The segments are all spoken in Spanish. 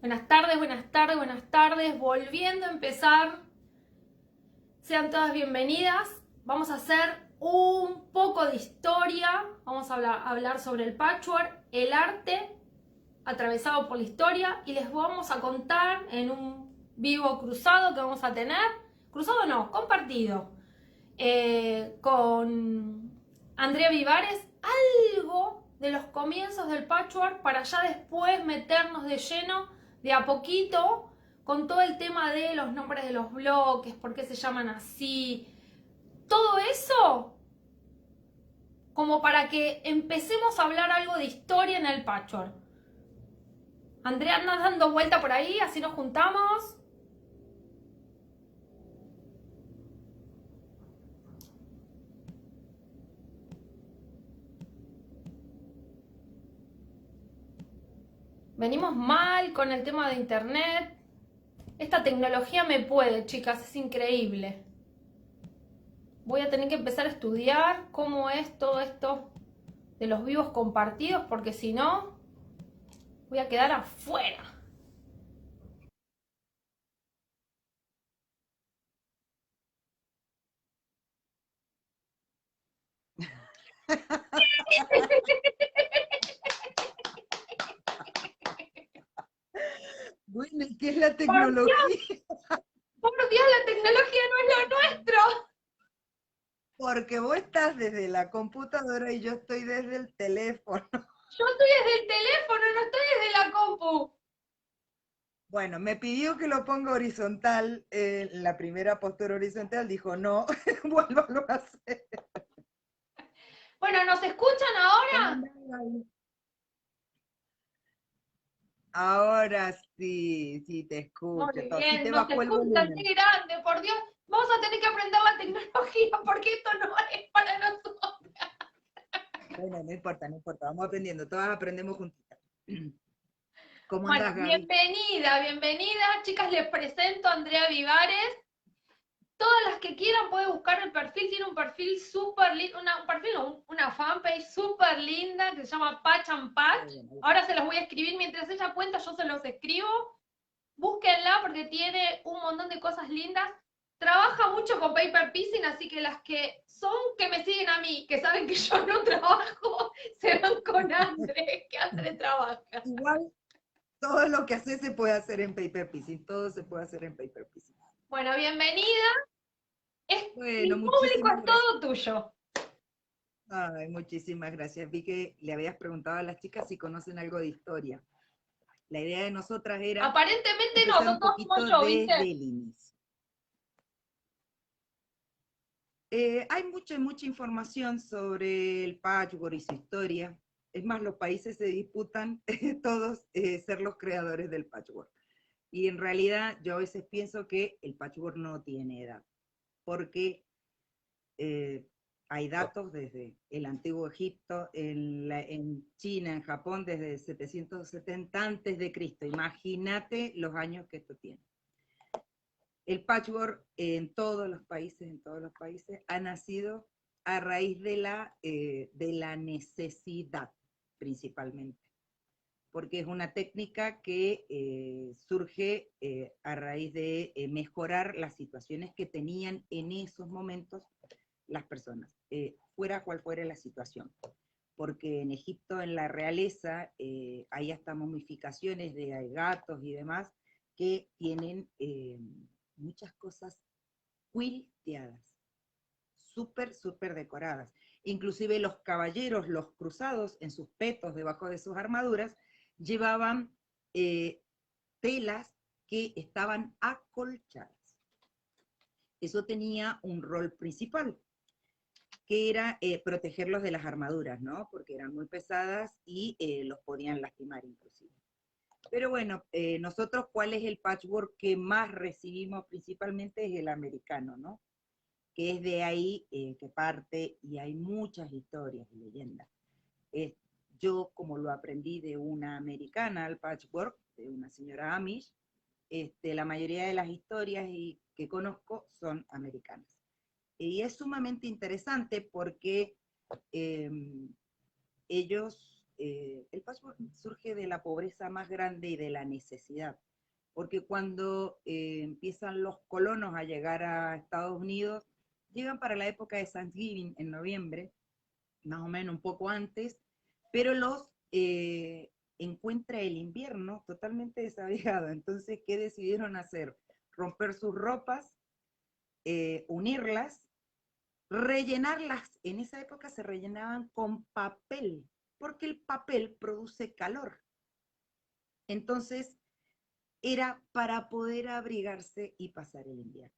Buenas tardes, buenas tardes, buenas tardes. Volviendo a empezar. Sean todas bienvenidas. Vamos a hacer un poco de historia. Vamos a hablar sobre el patchwork, el arte atravesado por la historia. Y les vamos a contar en un vivo cruzado que vamos a tener. Cruzado no, compartido. Con Andrea Vivares. Algo de los comienzos del patchwork para ya después meternos de lleno de a poquito con todo el tema de los nombres de los bloques, por qué se llaman así, todo eso como para que empecemos a hablar algo de historia en el patchwork. Andrea, andas dando vuelta por ahí, así nos juntamos. Venimos mal con el tema de internet. Esta tecnología me puede, chicas, es increíble. Voy a tener que empezar a estudiar cómo es todo esto de los vivos compartidos, porque si no, voy a quedar afuera. Bueno, ¿y qué es la Por tecnología? Dios, por Dios, la tecnología no es lo nuestro. Porque vos estás desde la computadora y yo estoy desde el teléfono. Yo estoy desde el teléfono, no estoy desde la compu. Bueno, me pidió que lo ponga horizontal, la primera postura horizontal, dijo no, vuélvalo a hacer. Bueno, ¿nos escuchan ¿Cómo ahora? andás, Gaby? Ahora sí, sí te escucho, Muy todo. Sí bien, te nos bajó el escuchan, volumen. qué grande, por Dios. Vamos a tener que aprender la tecnología porque esto no es para nosotros. Bueno, no importa, no importa, vamos aprendiendo, todas aprendemos juntitas. ¿Cómo Bueno, andás, Gaby? bienvenida, bienvenida. Chicas, les presento a Andrea Vivares. Todas las que quieran pueden buscar el perfil, tiene un perfil súper lindo, un perfil, no, una fanpage súper linda que se llama Patch and Patch. Ahora se los voy a escribir, mientras ella cuenta yo se los escribo. Búsquenla porque tiene un montón de cosas lindas. Trabaja mucho con paper piecing, así que las que son que me siguen a mí, que saben que yo no trabajo, se van con André, que André trabaja. Igual todo lo que haces se puede hacer en paper piecing, todo se puede hacer en paper piecing. Bueno, bienvenida. Bueno, Mi público muchísimas es gracias. todo tuyo. Ay, muchísimas gracias. Vi que le habías preguntado a las chicas si conocen algo de historia. La idea de nosotras era Aparentemente no, empezar son un todos como poquito yo, desde ¿viste? el inicio. Hay mucha información sobre el patchwork y su historia. Es más, los países se disputan todos ser los creadores del patchwork. Y en realidad yo a veces pienso que el patchwork no tiene edad, porque eh, hay datos desde el antiguo Egipto, en China, en Japón, desde 770 antes de Cristo. Imagínate los años que esto tiene. El patchwork en todos los países, ha nacido a raíz de la necesidad, principalmente, porque es una técnica que surge a raíz de mejorar las situaciones que tenían en esos momentos las personas, fuera cual fuera la situación. Porque en Egipto, en la realeza, hay hasta momificaciones de gatos y demás que tienen muchas cosas quilteadas, súper decoradas. Inclusive los caballeros, los cruzados, en sus petos, debajo de sus armaduras, llevaban eh, telas que estaban acolchadas. Eso tenía un rol principal, que era protegerlos de las armaduras, ¿no? Porque eran muy pesadas y los podían lastimar inclusive. Pero bueno, nosotros, ¿cuál es el patchwork que más recibimos principalmente? Es el americano, ¿no? Que es de ahí que parte, y hay muchas historias y leyendas. Yo, como lo aprendí de una americana, el patchwork, de una señora Amish, la mayoría de las historias que conozco son americanas. Y es sumamente interesante porque eh, ellos el patchwork surge de la pobreza más grande y de la necesidad, porque cuando empiezan los colonos a llegar a Estados Unidos, llegan para la época de Thanksgiving en noviembre, más o menos un poco antes, pero los encuentra el invierno totalmente desabrigado. Entonces, ¿qué decidieron hacer? Romper sus ropas, unirlas, rellenarlas. En esa época se rellenaban con papel, porque el papel produce calor. Entonces, era para poder abrigarse y pasar el invierno.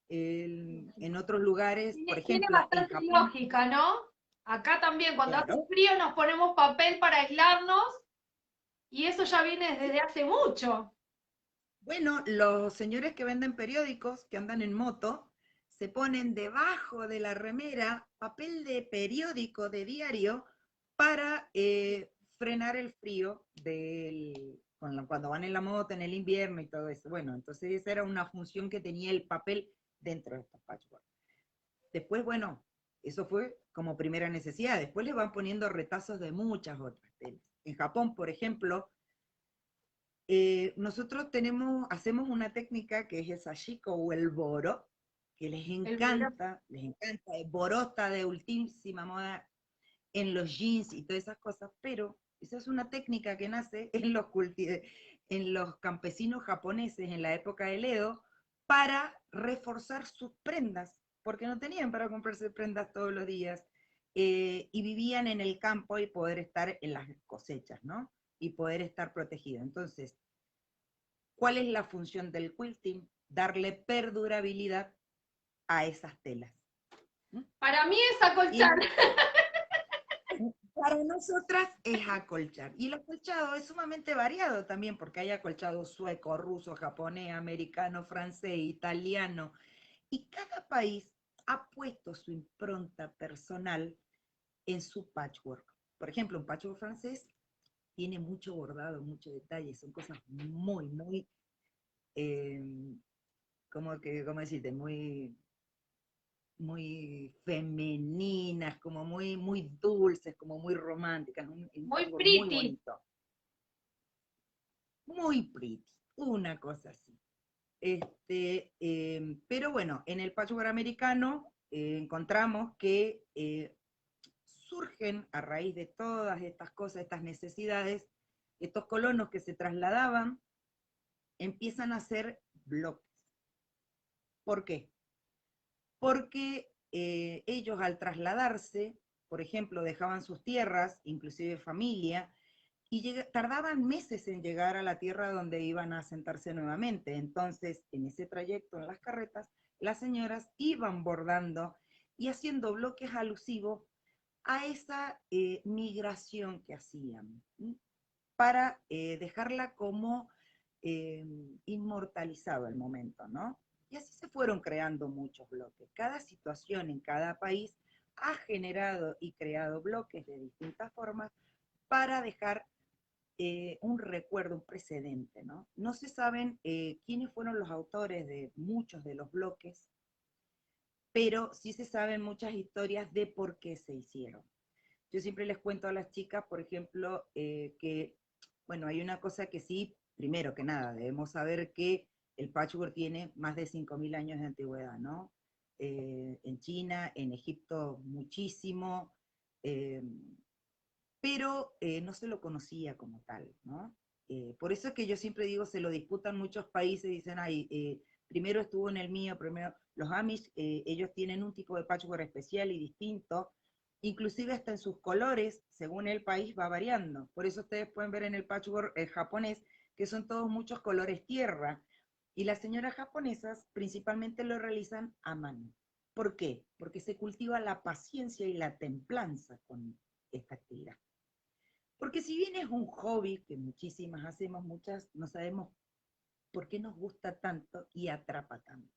En otros lugares, por Tiene ejemplo, en bastante Japón, lógica, ¿no? Acá también, cuando hace claro, frío nos ponemos papel para aislarnos y eso ya viene desde hace mucho. bueno, los señores que venden periódicos, que andan en moto, se ponen debajo de la remera papel de periódico, de diario, para frenar el frío cuando van en la moto, en el invierno y todo eso. Bueno, entonces esa era una función que tenía el papel dentro de estos patchwork. Después, bueno, eso fue como primera necesidad. Después le van poniendo retazos de muchas otras telas. En Japón, por ejemplo, nosotros hacemos una técnica que es el sashiko o el boro, que El les encanta, el boro está de ultimísima moda en los jeans y todas esas cosas, pero esa es una técnica que nace en los campesinos japoneses en la época del Edo para reforzar sus prendas, porque no tenían para comprarse prendas todos los días, y vivían en el campo y poder estar en las cosechas, ¿no? Y poder estar protegidos. Entonces, ¿cuál es la función del quilting? Darle perdurabilidad a esas telas. ¿Mm? Para mí es acolchar. Y para nosotras es acolchar. Y el acolchado es sumamente variado también, porque hay acolchado sueco, ruso, japonés, americano, francés, italiano. Y cada país ha puesto su impronta personal en su patchwork. Por ejemplo, un patchwork francés tiene mucho bordado, mucho detalle, son cosas muy, muy, eh, como decirte, muy femeninas, como muy dulces, como muy románticas, un Muy patchwork muy pretty. bonito, muy pretty, una cosa así. Pero bueno, en el patchwork americano encontramos que surgen a raíz de todas estas cosas, estas necesidades, estos colonos que se trasladaban empiezan a hacer bloques. ¿Por qué? Porque ellos al trasladarse, por ejemplo, dejaban sus tierras, inclusive familia, y tardaban meses en llegar a la tierra donde iban a asentarse nuevamente. Entonces, en ese trayecto, en las carretas, las señoras iban bordando y haciendo bloques alusivos a esa migración que hacían, ¿sí? Para dejarla como eh, inmortalizado el momento, ¿no? Y así se fueron creando muchos bloques. Cada situación en cada país ha generado y creado bloques de distintas formas para dejar un recuerdo, un precedente, ¿no? No se saben quiénes fueron los autores de muchos de los bloques, pero sí se saben muchas historias de por qué se hicieron. Yo siempre les cuento a las chicas, por ejemplo, que, bueno, hay una cosa que sí, primero que nada, debemos saber que el patchwork tiene más de 5.000 años de antigüedad, ¿no? En China, en Egipto muchísimo, eh, pero no se lo conocía como tal, ¿no? Por eso es que yo siempre digo, se lo disputan muchos países, dicen, ay, primero estuvo en el mío, primero, los Amish, ellos tienen un tipo de patchwork especial y distinto, inclusive hasta en sus colores, según el país, va variando. Por eso ustedes pueden ver en el patchwork japonés, que son todos muchos colores tierra, y las señoras japonesas principalmente lo realizan a mano. ¿Por qué? Porque se cultiva la paciencia y la templanza con esta actividad. Porque si bien es un hobby que muchísimas hacemos, muchas no sabemos por qué nos gusta tanto y atrapa tanto.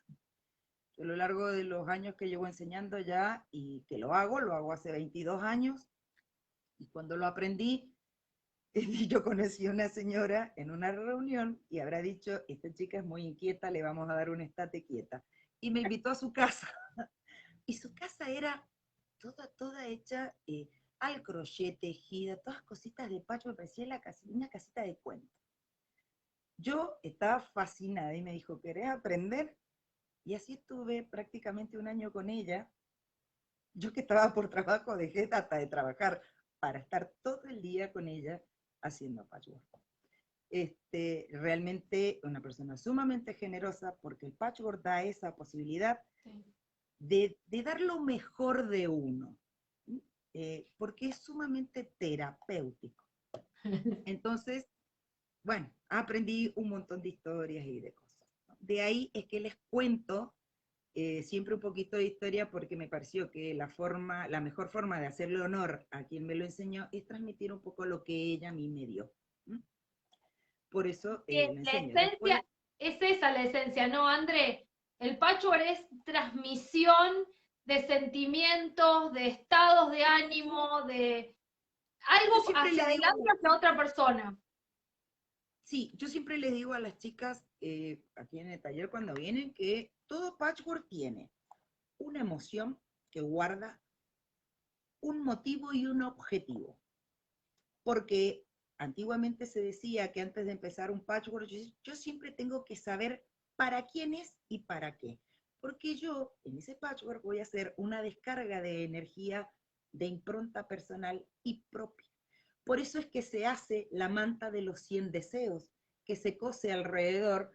Yo a lo largo de los años que llevo enseñando ya y que lo hago hace 22 años, y cuando lo aprendí, yo conocí a una señora en una reunión y habrá dicho, esta chica es muy inquieta, le vamos a dar un estate quieta. Y me invitó a su casa. Y su casa era toda hecha al crochet, tejido, todas cositas de patchwork, me parecía una casita de cuento. Yo estaba fascinada y me dijo, ¿querés aprender? Y así estuve prácticamente un año con ella. Yo que estaba por trabajo, dejé hasta de trabajar para estar todo el día con ella haciendo patchwork. Realmente una persona sumamente generosa porque el patchwork da esa posibilidad de dar lo mejor de uno, porque es sumamente terapéutico. Entonces, bueno, aprendí un montón de historias y de cosas, ¿no? De ahí es que les cuento siempre un poquito de historia porque me pareció que la mejor forma de hacerle honor a quien me lo enseñó es transmitir un poco lo que ella a mí me dio. ¿Mm? Por eso lo La enseño. Después, esencia, es esa la esencia, ¿no, André? El patchwork es transmisión de sentimientos, de estados de ánimo, de yo algo siempre hacia le digo, adelante hacia otra persona. sí, yo siempre les digo a las chicas aquí en el taller cuando vienen que todo patchwork tiene una emoción que guarda un motivo y un objetivo. Porque antiguamente se decía que antes de empezar un patchwork, yo siempre tengo que saber para quién es y para qué. Porque yo en ese patchwork voy a hacer una descarga de energía de impronta personal y propia. Por eso es que se hace la manta de los 100 deseos, que se cose alrededor,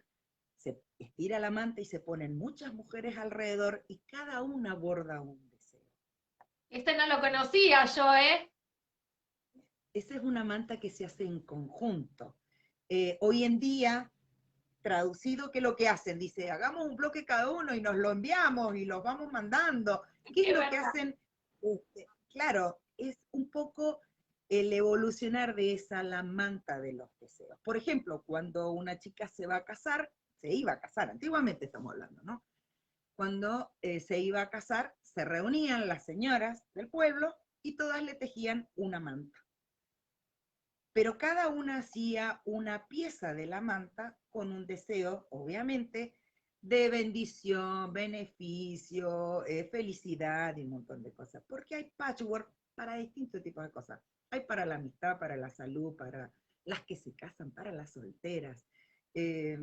se estira la manta y se ponen muchas mujeres alrededor y cada una borda un deseo. Este no lo conocía yo, ¿eh? Esa es una manta que se hace en conjunto. Hoy en día, traducido, ¿qué es lo que hacen? Dice, hagamos un bloque cada uno y nos lo enviamos y los vamos mandando. ¿Qué es Es lo que verdad. hacen? Claro, es un poco el evolucionar de esa la manta de los deseos. Por ejemplo, cuando una chica se va a casar, se iba a casar, antiguamente estamos hablando, ¿no? Cuando se iba a casar, se reunían las señoras del pueblo y todas le tejían una manta. Pero cada una hacía una pieza de la manta con un deseo, obviamente, de bendición, beneficio, felicidad y un montón de cosas. Porque hay patchwork para distintos tipos de cosas. Hay para la amistad, para la salud, para las que se casan, para las solteras. Eh,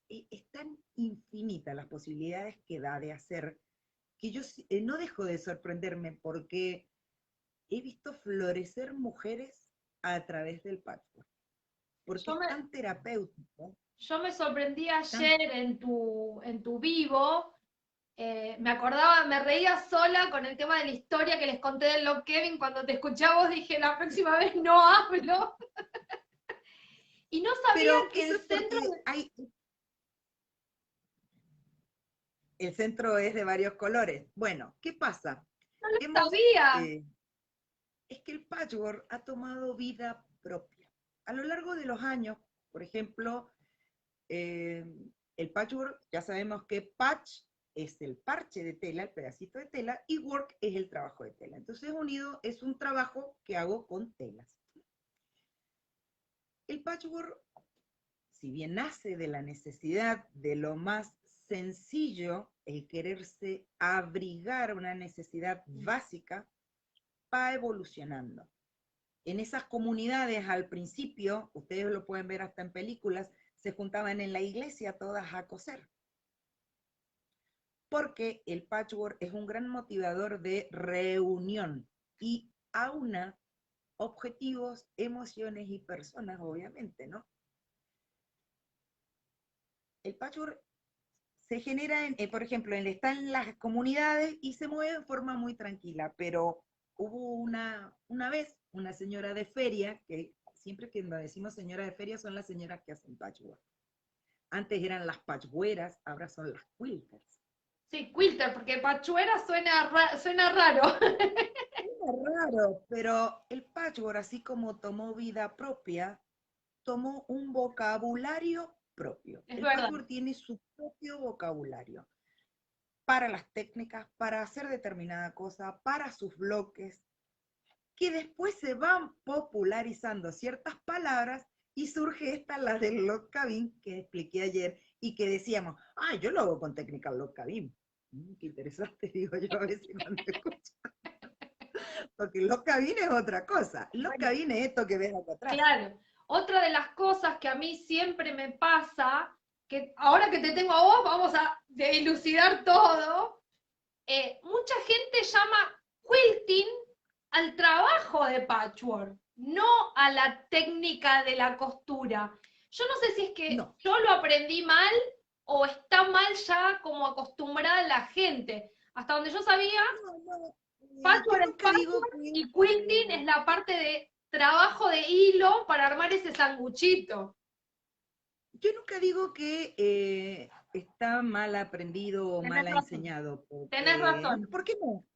es tan infinita las posibilidades que da de hacer que yo no dejo de sorprenderme porque he visto florecer mujeres a través del patchwork, porque Yo es me, tan terapéutico, yo me sorprendí tan, ayer en tu vivo. Me acordaba, me reía sola con el tema de la historia que les conté de Love Kevin. Cuando te escuchaba vos dije, la próxima vez no hablo. Y no sabía pero que eso el es centro porque el centro es de varios colores. Bueno, ¿qué pasa? no lo Hemos, sabía. eh, es que el patchwork ha tomado vida propia. A lo largo de los años, por ejemplo, eh, el patchwork, ya sabemos que patch es el parche de tela, el pedacito de tela, y work es el trabajo de tela. Entonces unido es un trabajo que hago con telas. El patchwork, si bien nace de la necesidad de lo más sencillo, el quererse abrigar una necesidad básica, va evolucionando. En esas comunidades al principio, ustedes lo pueden ver hasta en películas, se juntaban en la iglesia todas a coser. Porque el patchwork es un gran motivador de reunión y aúna objetivos, emociones y personas, obviamente, ¿no? El patchwork se genera, por ejemplo, está en las comunidades y se mueve de forma muy tranquila, pero hubo una vez una señora de feria, que siempre que decimos señora de feria son las señoras que hacen patchwork. Antes eran las patchweras, ahora son las quilters. Sí, quilter, porque pachuera suena raro. Es raro, pero el patchwork, así como tomó vida propia, tomó un vocabulario propio. Es El verdad. patchwork tiene su propio vocabulario para las técnicas, para hacer determinada cosa, para sus bloques, que después se van popularizando ciertas palabras y surge esta, la del log cabin, que expliqué ayer, y que decíamos, ah, yo lo hago con técnica log cabin. Qué interesante, digo yo a veces cuando escucho. porque los cabines es otra cosa. Los cabines es esto que ves acá atrás. Claro. Otra de las cosas que a mí siempre me pasa, que ahora que te tengo a vos, vamos a dilucidar todo. Mucha gente llama quilting al trabajo de patchwork, no a la técnica de la costura. Yo no sé si es que No. yo lo aprendí mal o está mal ya como acostumbrada la gente. Hasta donde yo sabía, No, yo patchwork es nunca digo patchwork que... y quilting es la parte de trabajo de hilo para armar ese sanguchito. Yo nunca digo que está mal aprendido o Tenés mal razón, enseñado, tenés porque, razón. ¿por qué no?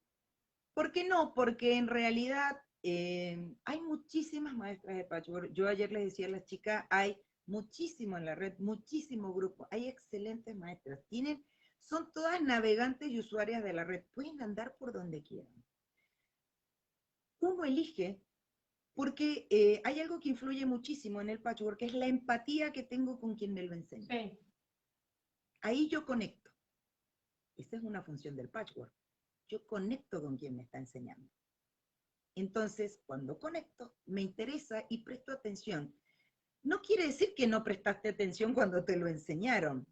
¿Por qué no? Porque en realidad hay muchísimas maestras de patchwork. Yo ayer les decía a las chicas, hay muchísimo en la red, muchísimo grupo, hay excelentes maestras. Son todas navegantes y usuarias de la red, pueden andar por donde quieran. Uno elige, porque hay algo que influye muchísimo en el patchwork, que es la empatía que tengo con quien me lo enseña. Sí. Ahí yo conecto. Esa es una función del patchwork. Yo conecto con quien me está enseñando. Entonces, cuando conecto, me interesa y presto atención. No quiere decir que no prestaste atención cuando te lo enseñaron.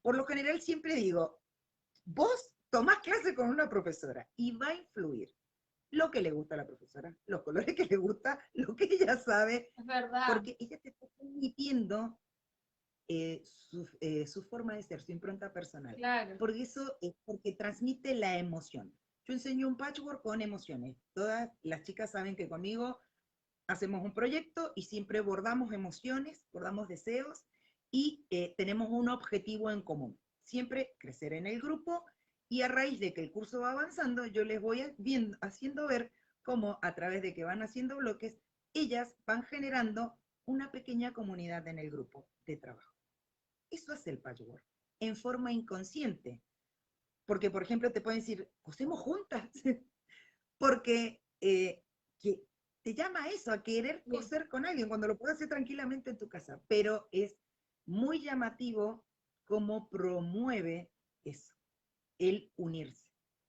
Por lo general siempre digo, vos tomás clase con una profesora y va a influir lo que le gusta a la profesora, los colores que le gusta, lo que ella sabe, Es verdad, porque ella te está transmitiendo su forma de ser, su impronta personal. claro. Porque eso es porque transmite la emoción. Yo enseño un patchwork con emociones. Todas las chicas saben que conmigo hacemos un proyecto y siempre bordamos emociones, bordamos deseos y tenemos un objetivo en común. Siempre crecer en el grupo y a raíz de que el curso va avanzando, yo les voy haciendo ver cómo a través de que van haciendo bloques, ellas van generando una pequeña comunidad en el grupo de trabajo. Eso hace el patchwork, en forma inconsciente. Porque, por ejemplo, te pueden decir, cosemos juntas, porque que te llama a eso, a querer Sí. coser con alguien, cuando lo puedes hacer tranquilamente en tu casa. Pero es muy llamativo cómo promueve eso, el unirse,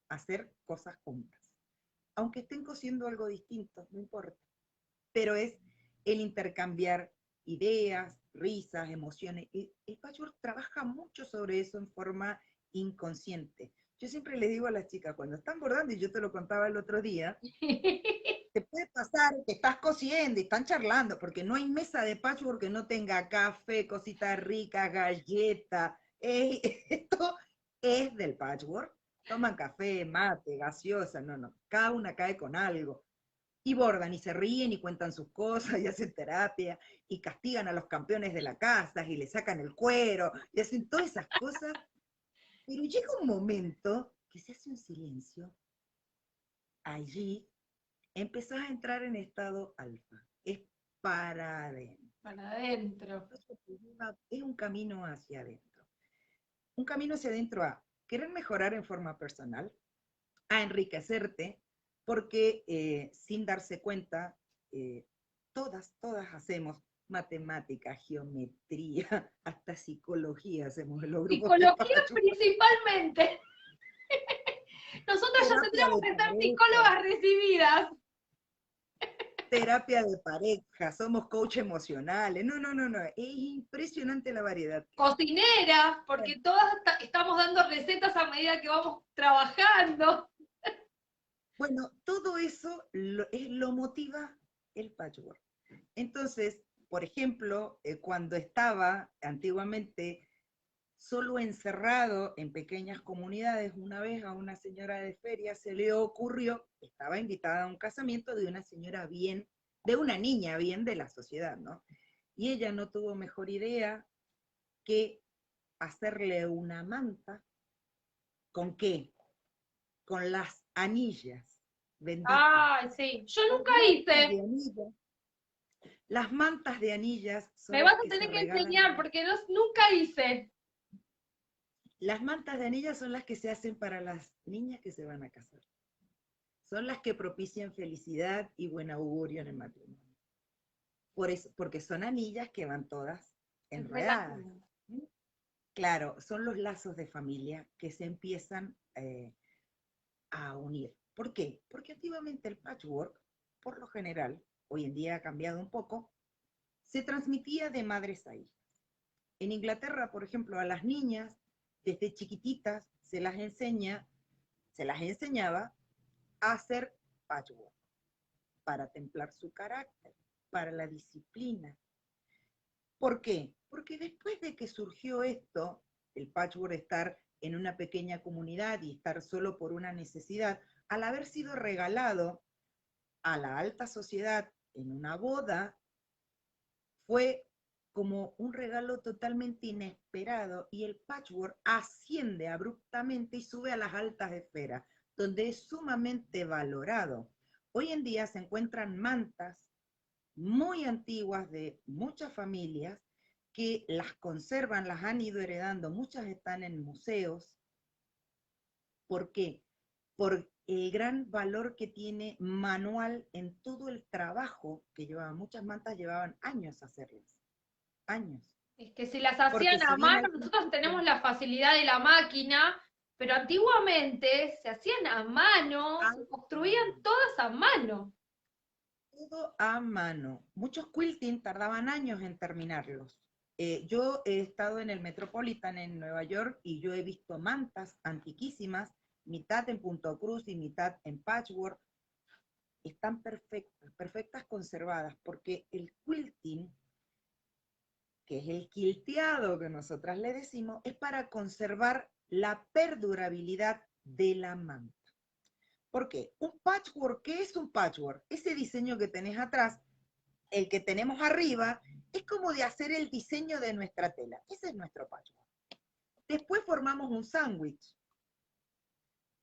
hacer cosas juntas. Aunque estén cosiendo algo distinto, no importa. Pero es el intercambiar ideas, risas, emociones. El patchwork trabaja mucho sobre eso en forma inconsciente. Yo siempre les digo a las chicas, cuando están bordando, y yo te lo contaba el otro día, te puede pasar que estás cosiendo y están charlando, porque no hay mesa de patchwork que no tenga café, cositas ricas, galletas. Esto es del patchwork. Toman café, mate, gaseosa, no. Cada una cae con algo y bordan y se ríen y cuentan sus cosas y hacen terapia y castigan a los campeones de la casa y le sacan el cuero y hacen todas esas cosas, pero llega un momento que se hace un silencio, allí empezás a entrar en estado alfa, es para adentro. Para adentro. Es un camino hacia adentro. Un camino hacia adentro a querer mejorar en forma personal, a enriquecerte, porque sin darse cuenta, eh, todas hacemos matemática, geometría, hasta psicología hacemos en los grupos de Psicología Pachu. principalmente. Nosotras ya Terapia tendríamos de que ser pareja, psicólogas recibidas. terapia de pareja, somos coach emocionales. No. Es impresionante la variedad que hay. Cocineras, Bueno, porque todas estamos dando recetas a medida que vamos trabajando. bueno, todo eso lo motiva el patchwork. Entonces, por ejemplo, cuando estaba antiguamente solo encerrado en pequeñas comunidades, una vez a una señora de feria se le ocurrió, estaba invitada a un casamiento de una señora bien, de una niña bien de la sociedad, ¿no? Y ella no tuvo mejor idea que hacerle una manta. ¿Con qué? Con las anillas benditas. Ay, sí. Yo Las nunca mantas de hice. anillas, las mantas de anillas Me son vas las a que se tener que regalan enseñar en... porque nunca hice. Las mantas de anillas son las que se hacen para las niñas que se van a casar. Son las que propician felicidad y buen augurio en el matrimonio. Por eso, porque son anillas que van todas enredadas. Entrelazadas. Claro, son los lazos de familia que se empiezan a unir. ¿Por qué? Porque antiguamente el patchwork, por lo general, hoy en día ha cambiado un poco, se transmitía de madres a hijas. En Inglaterra, por ejemplo, a las niñas, desde chiquititas, se las enseñaba a hacer patchwork, para templar su carácter, para la disciplina. ¿Por qué? Porque después de que surgió esto, el patchwork, estar en una pequeña comunidad y estar solo por una necesidad, al haber sido regalado a la alta sociedad en una boda, fue como un regalo totalmente inesperado y el patchwork asciende abruptamente y sube a las altas esferas, donde es sumamente valorado. Hoy en día se encuentran mantas muy antiguas de muchas familias que las conservan, las han ido heredando, muchas están en museos. ¿Por qué? Por el gran valor que tiene manual en todo el trabajo que llevaban. Muchas mantas llevaban años hacerlas, años. Es que si las Porque hacían si a bien mano, al nosotros tenemos principio, la facilidad de la máquina, pero antiguamente se hacían a mano, a se construían mano, todas a mano. todo a mano. Muchos quilting tardaban años en terminarlos. Yo he estado en el Metropolitan en Nueva York y yo he visto mantas antiquísimas, mitad en punto cruz y mitad en patchwork. Están perfectas, perfectas conservadas, porque el quilting, que es el quilteado que nosotras le decimos, es para conservar la perdurabilidad de la manta. ¿Por qué? Un patchwork, ¿qué es un patchwork? Ese diseño que tenés atrás, el que tenemos arriba, es como de hacer el diseño de nuestra tela. Ese es nuestro patchwork. Después formamos un sándwich,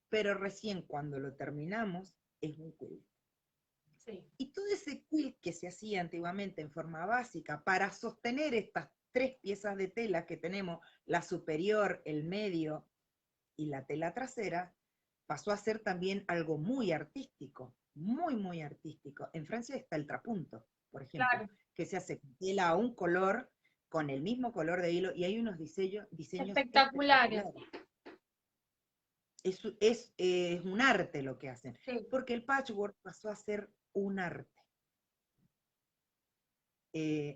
pero recién cuando lo terminamos es un quilt. Sí. Y todo ese quilt que se hacía antiguamente en forma básica para sostener estas tres piezas de tela que tenemos, la superior, el medio y la tela trasera, pasó a ser también algo muy artístico, muy, muy artístico. En Francia está el trapunto, por ejemplo, Claro, que se hace tela a un color, con el mismo color de hilo, y hay unos diseños espectaculares. espectaculares. Es un arte lo que hacen, Sí. porque el patchwork pasó a ser un arte.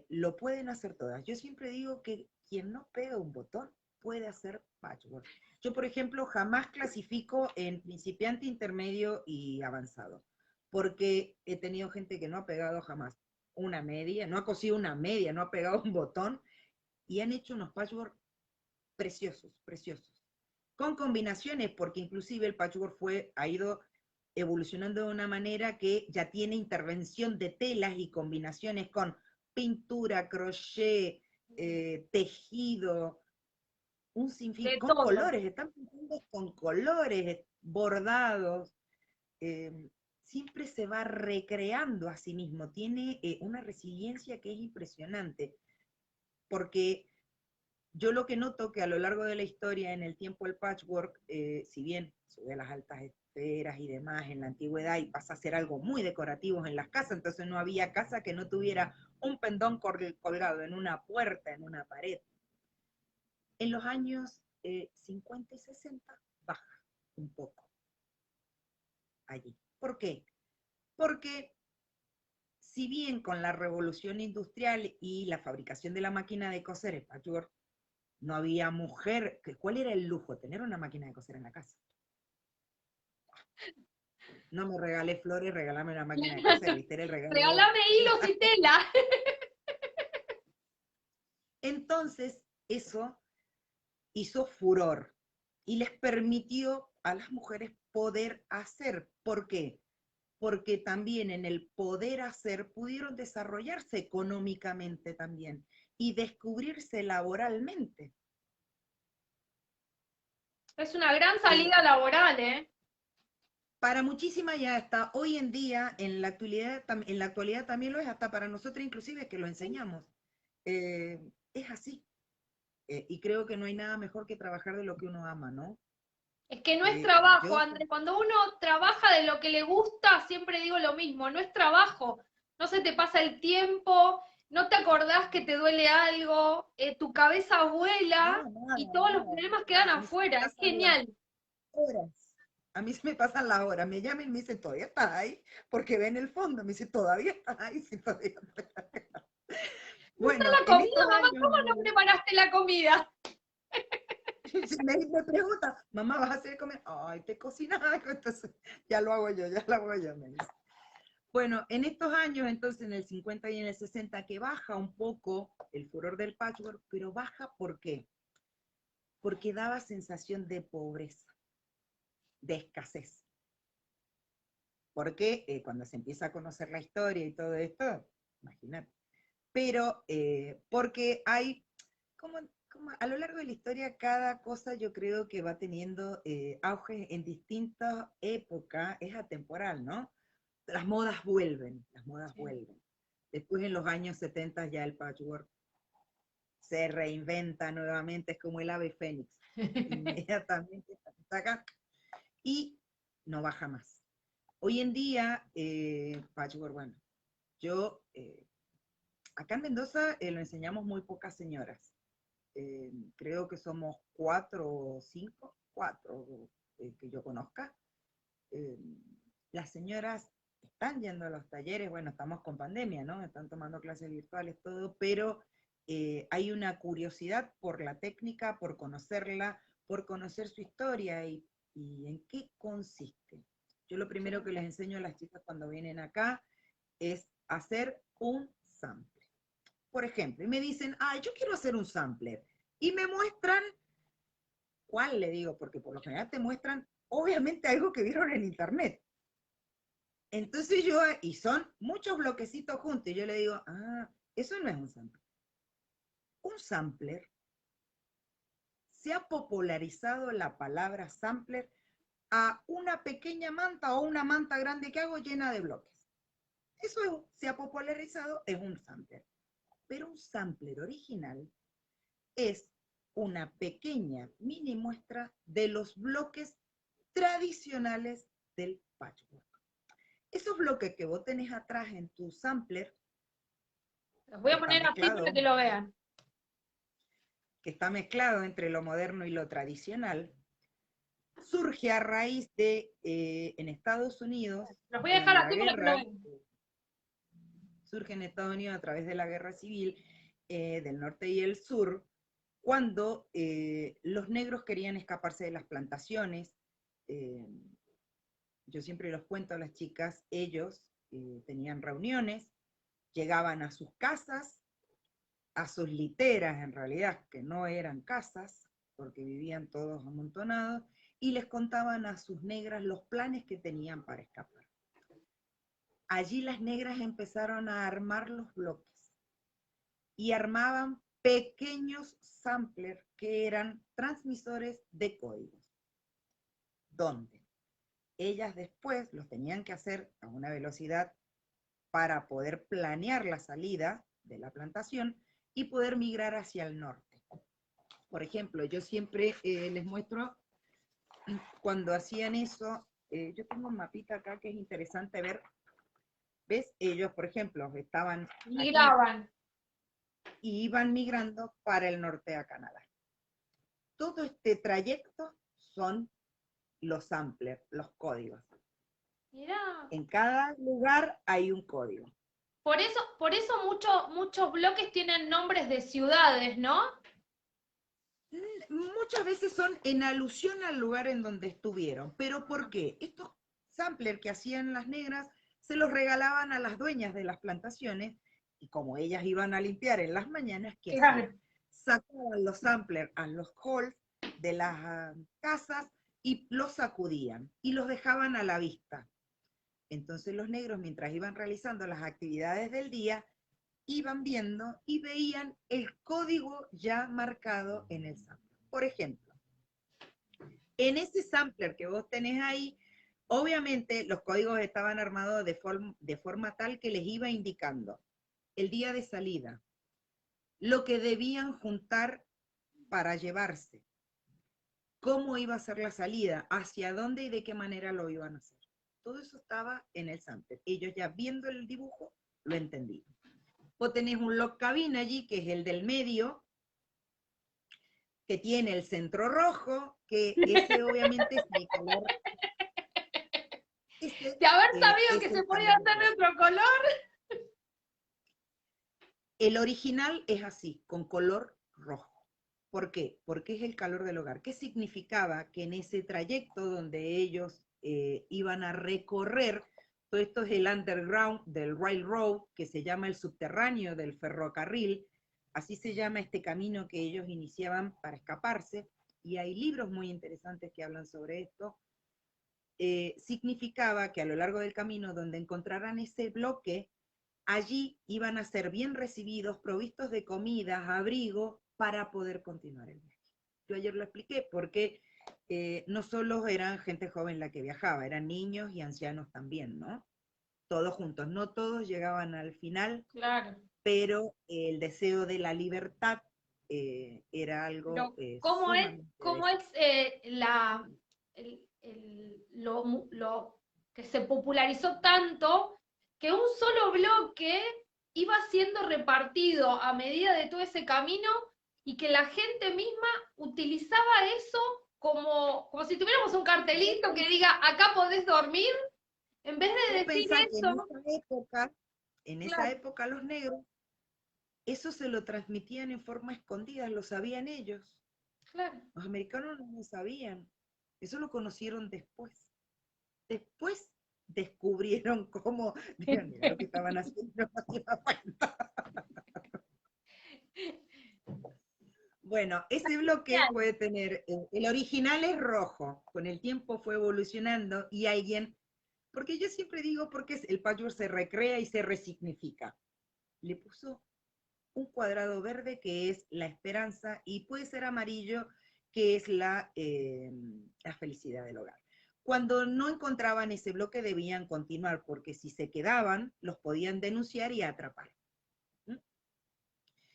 Lo pueden hacer todas. Yo siempre digo que quien no pega un botón puede hacer patchwork. Yo, por ejemplo, jamás clasifico en principiante, intermedio y avanzado, porque he tenido gente que no ha pegado jamás una media, no ha cosido una media, no ha pegado un botón, y han hecho unos patchwork preciosos, preciosos. Con combinaciones, porque inclusive el patchwork ha ido evolucionando de una manera que ya tiene intervención de telas y combinaciones con pintura, crochet, tejido, un sinfín, De con todo. colores, están pintando con colores, bordados, eh, siempre se va recreando a sí mismo, tiene una resiliencia que es impresionante, porque yo lo que noto que a lo largo de la historia, en el tiempo del patchwork, si bien sube a las altas esferas y demás en la antigüedad y pasa a ser algo muy decorativo en las casas, entonces no había casa que no tuviera un pendón colgado en una puerta, en una pared. En los años 50 y 60 baja un poco allí. ¿Por qué? Porque si bien con la revolución industrial y la fabricación de la máquina de coser, el patchwork, no había mujer. ¿Cuál era el lujo? Tener una máquina de coser en la casa. No me regalé flores, regálame una máquina de coser, ¿viste? Era el regalo. Regálame hilos y tela. Entonces, eso hizo furor y les permitió a las mujeres poder hacer. ¿Por qué? Porque también en el poder hacer pudieron desarrollarse económicamente también y descubrirse laboralmente. Es una gran Eh, salida laboral, ¿eh? para muchísima ya está. Hoy en día, en la actualidad también lo es, hasta para nosotros inclusive que lo enseñamos. Es así. Y creo que no hay nada mejor que trabajar de lo que uno ama, ¿no? Es que no es Eh, trabajo, yo, André. Cuando uno trabaja de lo que le gusta, siempre digo lo mismo, no es trabajo. No se te pasa el tiempo, no te acordás que te duele algo, tu cabeza vuela no, nada, y todos los nada, problemas quedan nada. Uno se afuera. Es pasa las genial. horas. A mí se me pasan las horas, me llaman y me dicen, ¿todavía estás ahí? Porque ven el fondo, me dice, ¿todavía estás ahí? Sí, todavía estás ahí. ¿No está Bueno, la en comida, estos mamá? años, ¿Cómo no preparaste la comida? me pregunta, mamá, ¿vas a hacer comer? Ay, te cocinas algo, entonces ya lo hago yo, ya lo hago yo, me dice. Bueno, en estos años, entonces en el 50 y en el 60, que baja un poco el furor del patchwork, pero baja ¿por qué? Porque daba sensación de pobreza, de escasez. Porque cuando se empieza a conocer la historia y todo esto, imagínate. Pero porque hay, como a lo largo de la historia, cada cosa yo creo que va teniendo auge en distintas épocas, es atemporal, ¿no? Las modas vuelven, las modas Sí. vuelven. Después en los años 70 ya el patchwork se reinventa nuevamente, es como el ave fénix, inmediatamente saca y no baja más. Hoy en día, patchwork, bueno, yo, acá en Mendoza lo enseñamos muy pocas señoras. Creo que somos 4 o 5, 4 que yo conozca. Eh, las señoras están yendo a los talleres, bueno, estamos con pandemia, ¿no? Están tomando clases virtuales, todo, pero hay una curiosidad por la técnica, por conocerla, por conocer su historia y en qué consiste. Yo lo primero que les enseño a las chicas cuando vienen acá es hacer un sampler. Por ejemplo, y me dicen, ay, yo quiero hacer un sampler. Y me muestran, ¿cuál le digo? Porque por lo general te muestran, obviamente, algo que vieron en internet. Entonces yo, y son muchos bloquecitos juntos, y yo le digo, ah, eso no es un sampler. Un sampler, se ha popularizado la palabra sampler a una pequeña manta o una manta grande que hago llena de bloques. Eso se ha popularizado, es un sampler. Pero un sampler original es una pequeña mini muestra de los bloques tradicionales del patchwork. Esos bloques que vos tenés atrás en tu sampler, Los voy que a está poner así para mezclado, que lo vean. que está mezclado entre lo moderno y lo tradicional, surge a raíz de, en Estados Unidos, Los voy a dejar en la así para que lo guerra, vean. surge en Estados Unidos a través de la guerra civil del norte y el sur, cuando los negros querían escaparse de las plantaciones. eh, yo siempre los cuento a las chicas, ellos tenían reuniones, llegaban a sus casas, a sus literas en realidad, que no eran casas, porque vivían todos amontonados, y les contaban a sus negras los planes que tenían para escapar. Allí las negras empezaron a armar los bloques y armaban pequeños samplers que eran transmisores de códigos, donde ellas después los tenían que hacer a una velocidad para poder planear la salida de la plantación y poder migrar hacia el norte. Por ejemplo, yo siempre les muestro cuando hacían eso, yo tengo un mapita acá que es interesante ver, ¿ves? Ellos, por ejemplo, estaban aquí Migraban. y iban migrando para el norte a Canadá. Todo este trayecto son los samplers, los códigos. Mirá. En cada lugar hay un código. Por eso muchos bloques tienen nombres de ciudades, ¿no? Muchas veces son en alusión al lugar en donde estuvieron. ¿Pero por qué? Estos samplers que hacían las negras se los regalaban a las dueñas de las plantaciones y como ellas iban a limpiar en las mañanas, ¿qué Claro. hacían? Sacaban los samplers a los halls de las casas y los sacudían y los dejaban a la vista. Entonces los negros, mientras iban realizando las actividades del día, iban viendo y veían el código ya marcado en el sampler. Por ejemplo, en ese sampler que vos tenés ahí, obviamente los códigos estaban armados de forma tal que les iba indicando el día de salida, lo que debían juntar para llevarse, cómo iba a ser la salida, hacia dónde y de qué manera lo iban a hacer. Todo eso estaba en el sampler. Ellos ya viendo el dibujo lo entendían. Vos tenés un log cabin allí, que es el del medio, que tiene el centro rojo, que ese obviamente es el color. Ese, De haber sabido es que se el podía calor hacer del de hogar. otro color. El original es así, con color rojo. ¿Por qué? Porque es el calor del hogar. ¿Qué significaba? Que en ese trayecto donde ellos iban a recorrer, todo esto es el underground del railroad, que se llama el subterráneo del ferrocarril, así se llama este camino que ellos iniciaban para escaparse, y hay libros muy interesantes que hablan sobre esto. Significaba que a lo largo del camino donde encontraran ese bloque, allí iban a ser bien recibidos, provistos de comidas, abrigo, para poder continuar el viaje. Yo ayer lo expliqué, porque no solo eran gente joven la que viajaba, eran niños y ancianos también, ¿no? Todos juntos, no todos llegaban al final, Claro. pero el deseo de la libertad era algo Pero sumamente cómo es lo que se popularizó tanto que un solo bloque iba siendo repartido a medida de todo ese camino y que la gente misma utilizaba eso como si tuviéramos un cartelito que diga, acá podés dormir, en vez de Vos decir pensás que eso, en esa claro, época los negros, eso se lo transmitían en forma escondida, lo sabían ellos. claro. Los americanos no lo sabían. Eso lo conocieron después. Después descubrieron cómo, dijeron, mira lo que estaban haciendo, no se daba cuenta. Bueno, ese bloque puede tener, el original es rojo, con el tiempo fue evolucionando y alguien, porque yo siempre digo, porque el patchwork se recrea y se resignifica. Le puso un cuadrado verde que es la esperanza y puede ser amarillo que es la felicidad del hogar. Cuando no encontraban ese bloque debían continuar porque si se quedaban los podían denunciar y atrapar. ¿Mm?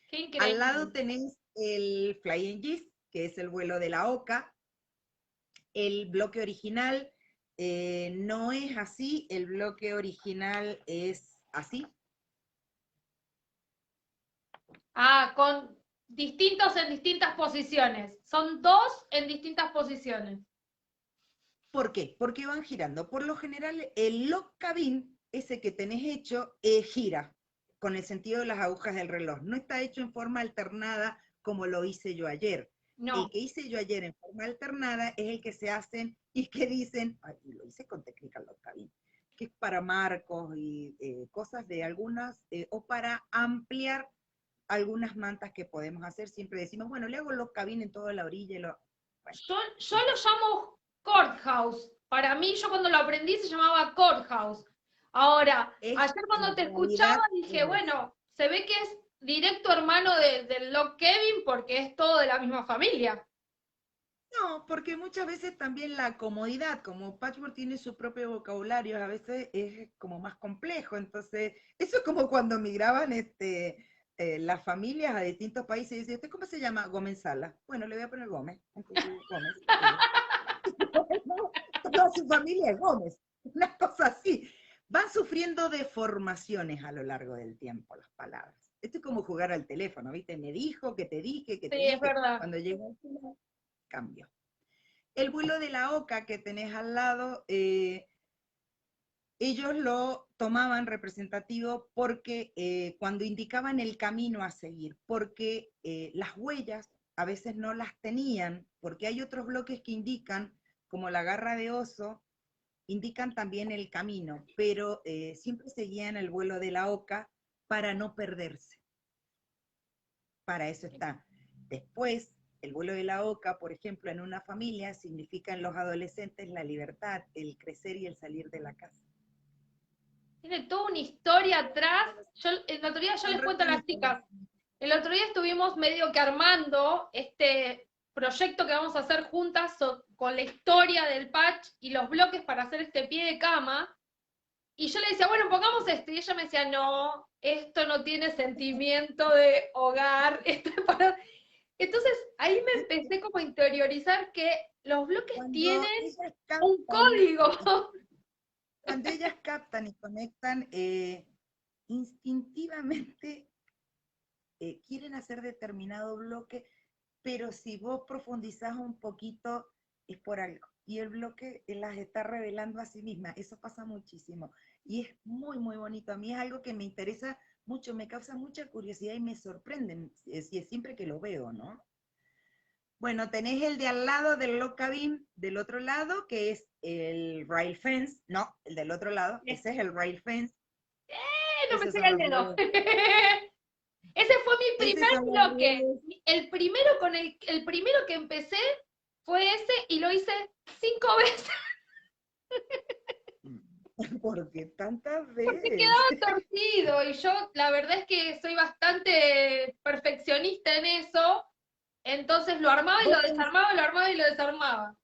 Qué Al increíble. lado tenés el Flying Geese, que es el vuelo de la oca. El bloque original no es así, el bloque original es así. Ah, con distintos en distintas posiciones. Son dos en distintas posiciones. ¿Por qué? Porque van girando. Por lo general, el lock cabin, ese que tenés hecho, gira con el sentido de las agujas del reloj. No está hecho en forma alternada como lo hice yo ayer. El No. que hice yo ayer en forma alternada es el que se hacen y que dicen, ay, lo hice con técnica lock cabin, que es para marcos y cosas de algunas, o para ampliar algunas mantas que podemos hacer. Siempre decimos, bueno, le hago lock cabin en toda la orilla. Bueno, Yo lo llamo courthouse. Para mí, yo cuando lo aprendí se llamaba courthouse. Ahora, es, ayer cuando en te escuchaba realidad dije, es eso. bueno, se ve que es directo hermano del Lock Kevin porque es todo de la misma familia. No, porque muchas veces también la comodidad, como Patchwork tiene su propio vocabulario, a veces es como más complejo. Entonces, eso es como cuando migraban las familias a distintos países y decían, ¿usted cómo se llama? Gómez Sala. Bueno, le voy a poner Gómez. Entonces, Gómez. Toda su familia es Gómez. Una cosa así. Van sufriendo deformaciones a lo largo del tiempo las palabras. Esto es como jugar al teléfono, ¿viste? Me dijo, que te dije, que Sí, te es dije. verdad. Cuando llega al final, cambio. El vuelo de la oca que tenés al lado, ellos lo tomaban representativo porque cuando indicaban el camino a seguir, porque las huellas a veces no las tenían, porque hay otros bloques que indican, como la garra de oso, indican también el camino, pero siempre seguían el vuelo de la oca para no perderse. Para eso está. Después, el vuelo de la oca, por ejemplo, en una familia significa en los adolescentes la libertad, el crecer y el salir de la casa. Tiene toda una historia atrás. El otro día yo Son les cuento a las reconocidas. chicas. El otro día estuvimos medio que armando este proyecto que vamos a hacer juntas con la historia del patch y los bloques para hacer este pie de cama. Y yo le decía, bueno, pongamos esto. Y ella me decía, no, esto no tiene sentimiento de hogar. Esto es para... Entonces ahí me empecé como a interiorizar que los bloques Cuando tienen ellas un captan, código. cuando ellas captan y conectan, instintivamente quieren hacer determinado bloque, pero si vos profundizás un poquito, es por algo. y el bloque las está revelando a sí misma. Eso pasa muchísimo. Y es muy, muy bonito. A mí es algo que me interesa mucho, me causa mucha curiosidad y me sorprende siempre que lo veo, ¿no? Bueno, tenés el de al lado del log cabin, del otro lado, que es el rail fence. No, el del otro lado, ese es el rail fence. No me Esos llega son el los dedo. rieles. Ese fue mi Esos primer son los bloque. rieles. El primero el primero que empecé fue ese y lo hice 5 veces. Porque tantas Porque veces. quedaba torcido y yo la verdad es que soy bastante perfeccionista en eso, entonces lo armaba y ¿Vos lo desarmaba, lo armaba y lo desarmaba.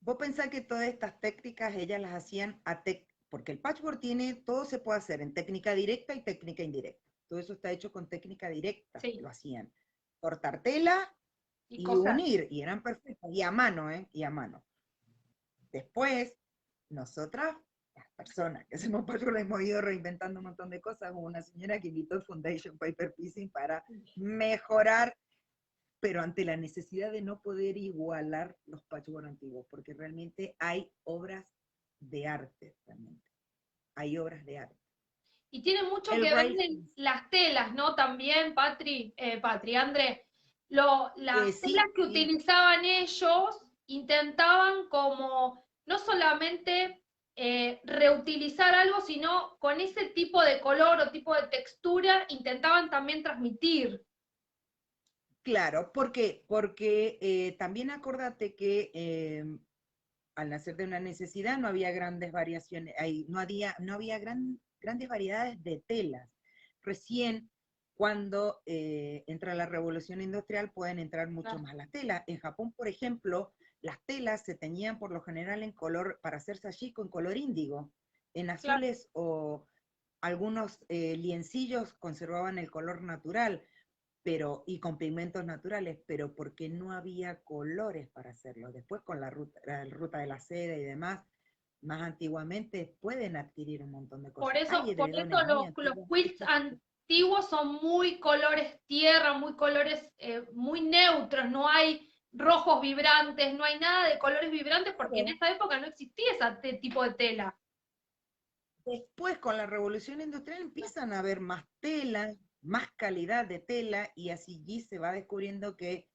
Vos pensás que todas estas técnicas ellas las hacían porque el patchwork tiene, todo se puede hacer en técnica directa y técnica indirecta. Todo eso está hecho con técnica directa, Sí, lo hacían. Cortar tela y y cosas. unir, y eran perfectas, y a mano, ¿eh? Y a mano. Después, nosotras, las personas que hacemos patchwork, hemos ido reinventando un montón de cosas. Hubo una señora que invitó Foundation Paper Piecing para mejorar, pero ante la necesidad de no poder igualar los patchwork antiguos, porque realmente hay obras de arte, realmente. Hay obras de arte. Y tiene mucho El que ver rail en las telas, ¿no? También, André, las telas sí, que sí, utilizaban ellos intentaban como no solamente reutilizar algo, sino con ese tipo de color o tipo de textura intentaban también transmitir. claro. ¿Por qué? Porque también acordate que al nacer de una necesidad no había grandes variaciones, no había grandes variedades de telas. Recién cuando entra la revolución industrial pueden entrar mucho Claro, más las telas. En Japón, por ejemplo, las telas se teñían por lo general en color, para hacer sashiko, en color índigo. En claro. azules o algunos liencillos conservaban el color natural, y con pigmentos naturales, pero porque no había colores para hacerlo. Después con la ruta de la seda y demás, más antiguamente pueden adquirir un montón de cosas. Hay Por edredones eso muy los antiguos. quilts antiguos son muy colores tierra, muy colores muy neutros, no hay rojos vibrantes, no hay nada de colores vibrantes porque en Claro. esa época no existía ese tipo de tela. Después con la revolución industrial empiezan a haber más tela, más calidad de tela, y así se va descubriendo que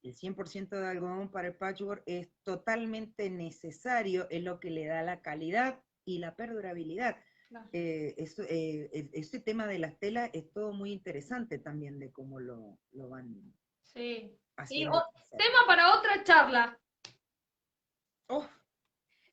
el 100% de algodón para el patchwork es totalmente necesario, es lo que le da la calidad y la perdurabilidad. Claro. Este tema de las telas es todo muy interesante también de cómo lo van Sí. Y haciendo crecer. tema para otra charla. Oh,